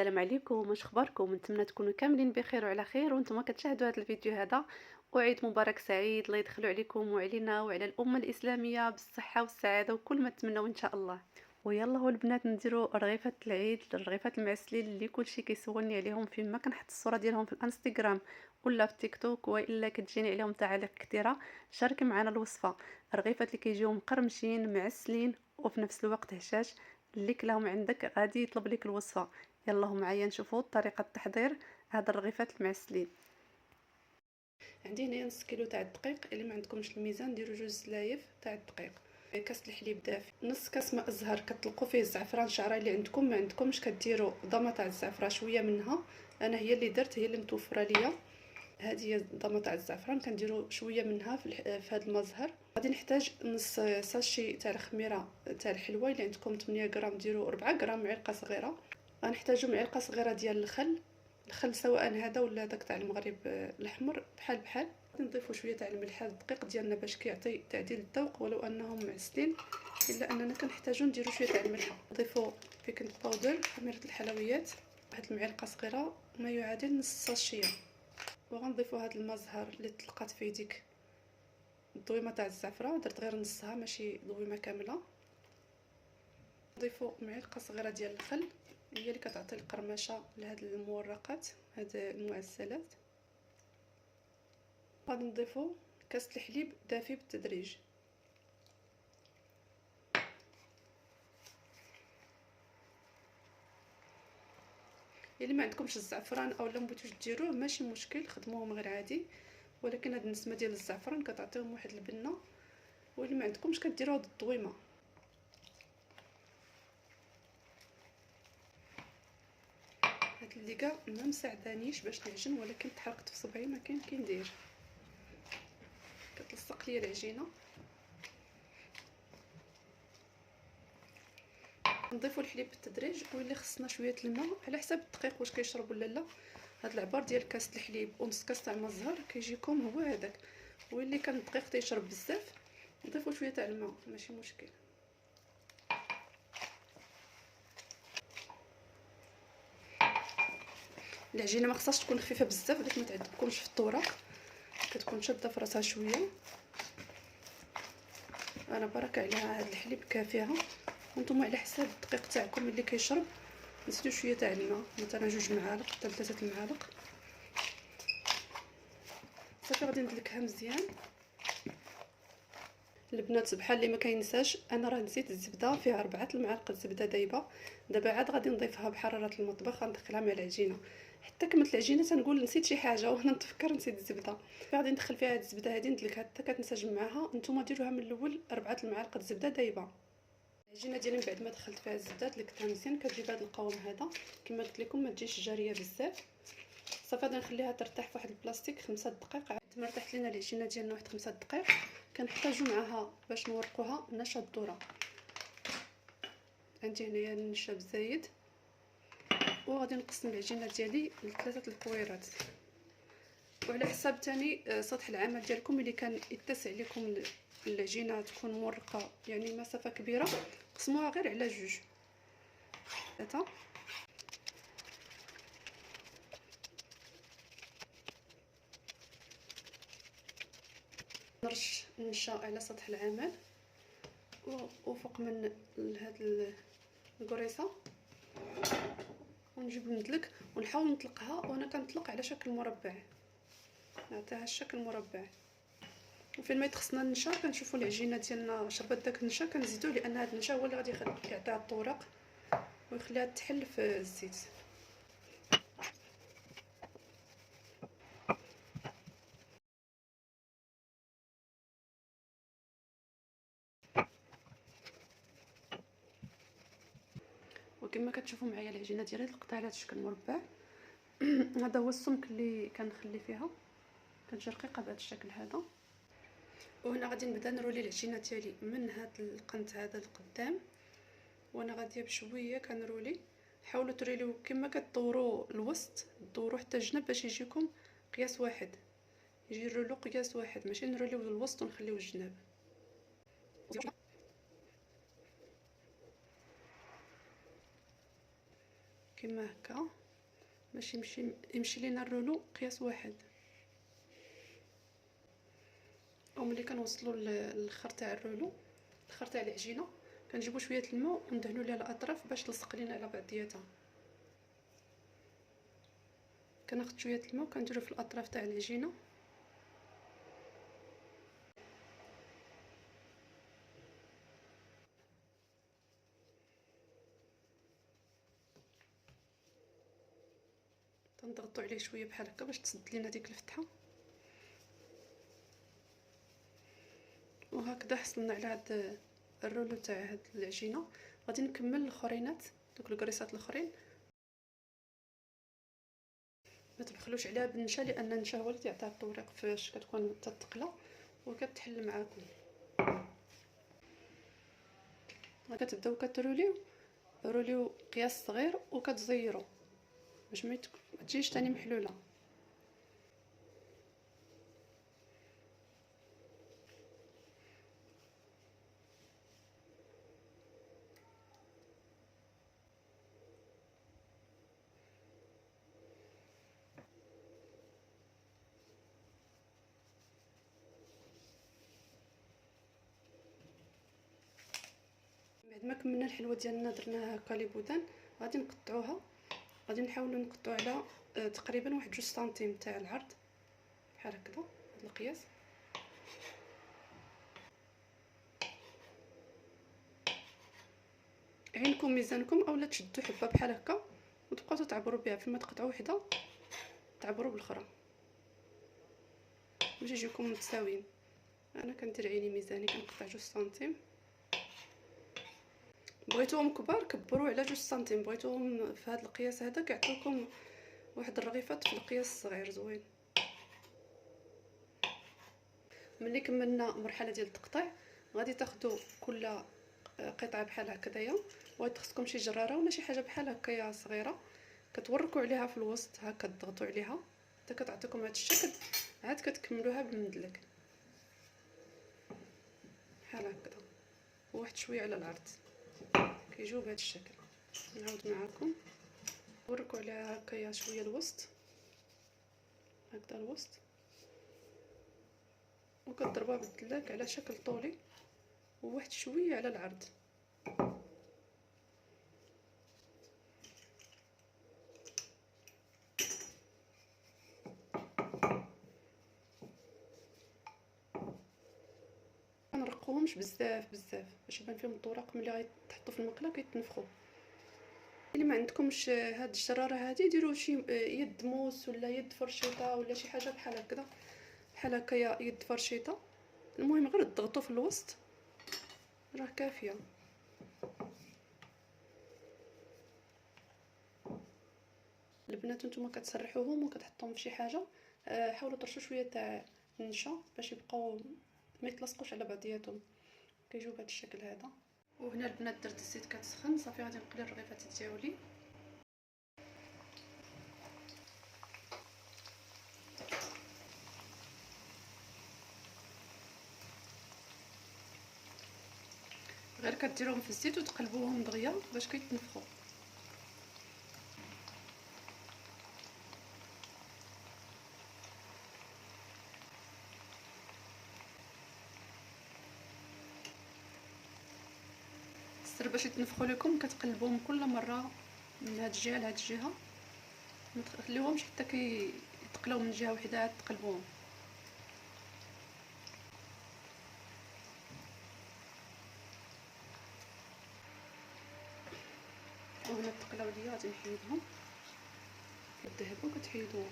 السلام عليكم، واش اخباركم؟ نتمنى تكونوا كاملين بخير وعلى خير وانتم كتشاهدوا هذا الفيديو هذا. وعيد مبارك سعيد، الله يدخلوا عليكم وعلينا وعلى الامه الاسلاميه بالصحه والسعاده وكل ما تمنوا ان شاء الله. ويلا هو البنات نديروا رغيفه العيد، رغيفه المعسلين اللي كلشي كيسولني عليهم، فين ما كنحط الصوره ديالهم في الانستغرام ولا في تيك توك والا كتجيني عليهم تعاليق كثيره. شاركي معنا الوصفه. رغيفه اللي كيجيو مقرمشين معسلين وفي نفس الوقت هشاش. اللي كلاهم عندك غادي يطلب لك الوصفه. يلا معايا نشوفوا طريقه التحضير هاد الرغيفات المعسلين. عندي هنا نص كيلو تاع الدقيق، اللي ما عندكمش الميزان ديروا جوج سلايف تاع الدقيق. كاس الحليب دافي، نص كاس ماء الزهر كتطلقوا فيه الزعفران الشعره اللي عندكم، ما عندكمش كديروا ضمه تاع الزعفران شويه منها. انا هي اللي درت، هي اللي متوفره ليا. هذه هي الضمه تاع الزعفران، كنديروا شويه منها في هذا الماء الزهر. غادي نحتاج نص ساشي تاع الخميره تاع الحلوه، اللي عندكم 8 غرام ديروا 4 غرام، معلقه صغيره. غنحتاجوا معلقه صغيره ديال الخل سواء هذا ولا داك تاع المغرب الاحمر، بحال بحال. نضيفوا شويه تاع الملح الدقيق ديالنا باش كيعطي تعديل الذوق، ولو انهم معسلين الا اننا كنحتاجوا نديروا شويه تاع الملح. نضيفوا بيكنج باودر، خميره الحلويات، واحد المعلقه صغيره، ما يعادل نص ساشيه. وغنضيفوا هذا الماء الزهر اللي طلقات فيه ديك الضويمه تاع الزعفران، درت غير نصها ماشي ضويمه كامله. نضيفوا معلقه صغيره ديال الخل، هي اللي كتعطي القرمشه لهاد المورقات، هاد المعسلات. غادي نضيفوا كاس الحليب دافي بالتدريج. اللي ما عندكمش الزعفران او لا بغيتوش ديروه ماشي مشكل، خدموهم غير عادي، ولكن هاد النسمه ديال الزعفران كتعطيهم واحد البنه. واللي ما عندكمش كديروا هاد الضويمه. هاد الليكه ما مساعدانيش باش نعجن، ولكن تحرقت في صبعي ما كاين كي ندير، كتلصق ليا العجينه. نضيفوا الحليب بالتدريج، واللي خصنا شويه الماء على حساب الدقيق واش كيشرب ولا لا. هاد العبار ديال كاس الحليب ونص كاس تاع الماء الزهر كيجيكم هو هذاك. واللي كان الدقيق تيشرب بزاف نضيفوا شويه تاع الماء ماشي مشكل. العجينه ما خصهاش تكون خفيفه بزاف باش ما تعذبكمش في الطورق، كتكون شاده في راسها شويه. انا بركه عليها هاد الحليب كافيها، وانتم على حساب الدقيق تاعكم اللي كيشرب نزيدوا شويه تاع الماء، مثلا 2 معالق حتى 3 المعالق. صافي غادي ندلكها مزيان. البنات بحال اللي ما كينساش، انا راه نسيت الزبده، فيها 4 المعالق الزبده دايبه. دابا عاد غادي نضيفها بحراره المطبخ، غندخلها مع العجينه. حتى كملت العجينه تنقول نسيت شي حاجه وانا نتفكر نسيت الزبده. غادي ندخل فيها هاد الزبده هادي ندلكها حتى كتنسجم معاها. نتوما ديروها من الاول 4 المعالق الزبده دايبه. العجينه ديالي من بعد ما دخلت فيها الزبده دلكتها مزيان، كتجيب هذا القوام هذا كما قلت لكم، ما تجيش جاريه بزاف. صافي غادي نخليها ترتاح في واحد البلاستيك 5 دقائق. عاد ما ارتاحت لينا العجينه ديالنا واحد 5 دقائق، كنحتاجوا معاها باش نورقوها نشا الذره. عندي هنايا النشا الزايد، وغادي نقسم العجينه ديالي لثلاثه الكويرات. وعلى حساب تاني سطح العمل ديالكم، اللي كان يتسع لكم العجينه تكون مورقه يعني مسافه كبيره، قسموها غير على 2 3. نرش النشا على سطح العمل وفوق من هاد القريصه، ونجيب ندلك ونحاول نطلقها، وانا كنطلق على شكل مربع، نعطيها الشكل مربع. وفين ما يتخصنا النشا كنشوفوا العجينه ديالنا شربت داك النشا كنزيدوه، لان هذا النشا هو اللي غادي يعطيها الطورق ويخليها تحل في الزيت. وكما كتشوفوا معايا العجينه ديالي طلقتها على هذا الشكل مربع. هذا هو السمك اللي كنخلي فيها، كتجي رقيقه بهذا الشكل هذا. وهنا غادي نبدا نرولي العجينه ديالي من هذا القنت هذا القدام، وانا غاديه بشويه كنرولي. حاولوا تريليو كما كدوروا الوسط، دوروا حتى الجنب باش يجيكم قياس واحد، يجي الرولو قياس واحد، ماشي نروليو الوسط ونخليو الجناب. كما هكا باش يمشي لينا الرولو قياس واحد. وملي كنوصلوا للاخر تاع الرولو، الاخر تاع العجينه، كنجيبوا شويه الماء وندهنوا ليها الاطراف باش تلصق لينا على بعضياتها. كناخذ شويه الماء وكنديرو في الاطراف تاع العجينه. تنضغطوا عليه شويه بحال هكا باش تسد لينا ديك الفتحه. وهكذا حصلنا على هاد الرولو تاع هاد العجينه. غادي نكمل الاخرينات، دوك الكريسات الاخرين. ما تبخلوش عليها بالنشا، لان النشا هو اللي تيعطيها الطوريق فاش كتكون تتقلى وكتحل معاكم. كتبداو كتروليو روليو قياس صغير وكتزيروا باش ما تجيش تاني محلوله. بعد ما كملنا الحلوه ديالنا درناها هكا لي بودان، غادي نقطعوها. غادي نحاولوا نقطعوا على تقريبا واحد 2 سنتيم تاع العرض بحال هكذا، هذا القياس. عينكم ميزانكم، اولا تشدوا حبه بحال هكا وتبقاو تعبروا بها، فيما تقطعوا وحده تعبروا بالاخرى باش يجيكم متساويين. انا كندير عيني ميزاني، كنقطع 2 سنتيم. بغيتوهم كبار كبروا على 2 سنتيم، بغيتوهم في هذا القياس هذا كيعطيوكم واحد الرغيفات في القياس الصغير زوين. ملي كملنا المرحله ديال التقطيع، غادي تاخذوا كل قطعه بحال هكذايا، وغادي خصكم شي جراره ولا شي حاجه بحال هكايا صغيره، كتوركوا عليها في الوسط هكا، تضغطوا عليها حتى كتعطيكم هذا الشكل. عاد كتكملوها بالمدلك بحال هكذا، وواحد شويه على العرض كيجيو بهذا الشكل. نعاود معكم، وركوا عليها هكايا شويه الوسط هكذا الوسط، وكتضربوها بالدلاك على شكل طولي وواحد شويه على العرض. ما نرقوهمش بزاف باش يبان فيهم الطرق. ملي غيتحطوا في المقله كيتنفخوا. اللي ما عندكمش هاد الجراره هادي، ديروا شي يد موس ولا يد فرشيطه ولا شي حاجه بحال هكذا، بحال هكايا يد فرشيطه. المهم غير تضغطوا في الوسط راه كافيه. البنات نتوما كتسرحوهم وكتحطوهم في شي حاجه، حاولوا ترشوا شويه تاع النشا باش يبقاو ما يتلصقوش على بعضياتهم، كيجيو بهذا الشكل هذا. وهنا البنات درت الزيت كتسخن صافي، غادي نقلي الرغيفات ديالي. غير كديروهم في الزيت وتقلبوهم دغيا باش كيتنفخوا. السر باش يتنفخوا لكم كتقلبوهم كل مره من هاد الجهه لهاد الجهه، ما تخليوهمش حتى كيتقلاو من جهه وحده عاد تقلبوهم. وهنا تقلاو ليا غادي نحيدهم، كتذهبوا كتحيدوهم.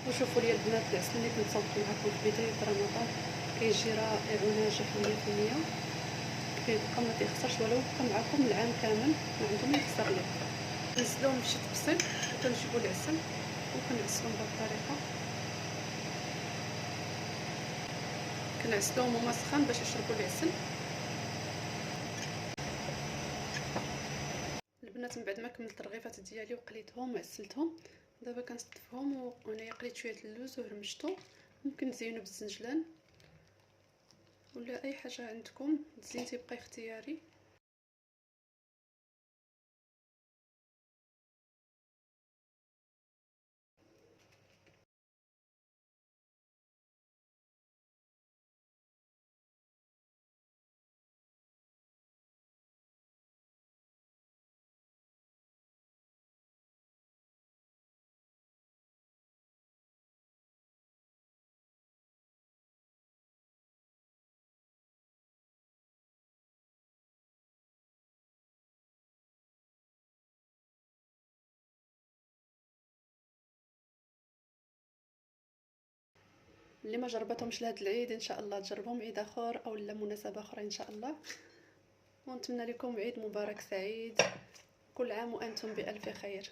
وشوفوا لي البنات العسل اللي كنت صوبت معكم في بدايه رمضان كيجي رائع وناجح 100%، كيبقى ما تيخسرش ولو بقى معكم العام كامل ما عنده ما يخسر ليه. نزلوهم بشي تبسيط وكنجيبوا العسل وكنعسلوهم بهذه الطريقه. كنعسلوهم هما سخان باش يشربوا العسل. البنات من بعد ما كملت الرغيفات ديالي وقليتهم وعسلتهم، دابا كنستفهم. وهنايا قليت شويه اللوز وهرمشتو ممكن تزينوا بالزنجلان ولا اي حاجه عندكم، الزين تيبقى اختياري. اللي ما جربتهمش لهذا العيد ان شاء الله تجربهم عيد اخر او لا مناسبه اخرى ان شاء الله. ونتمنى لكم عيد مبارك سعيد، كل عام وانتم بالف خير.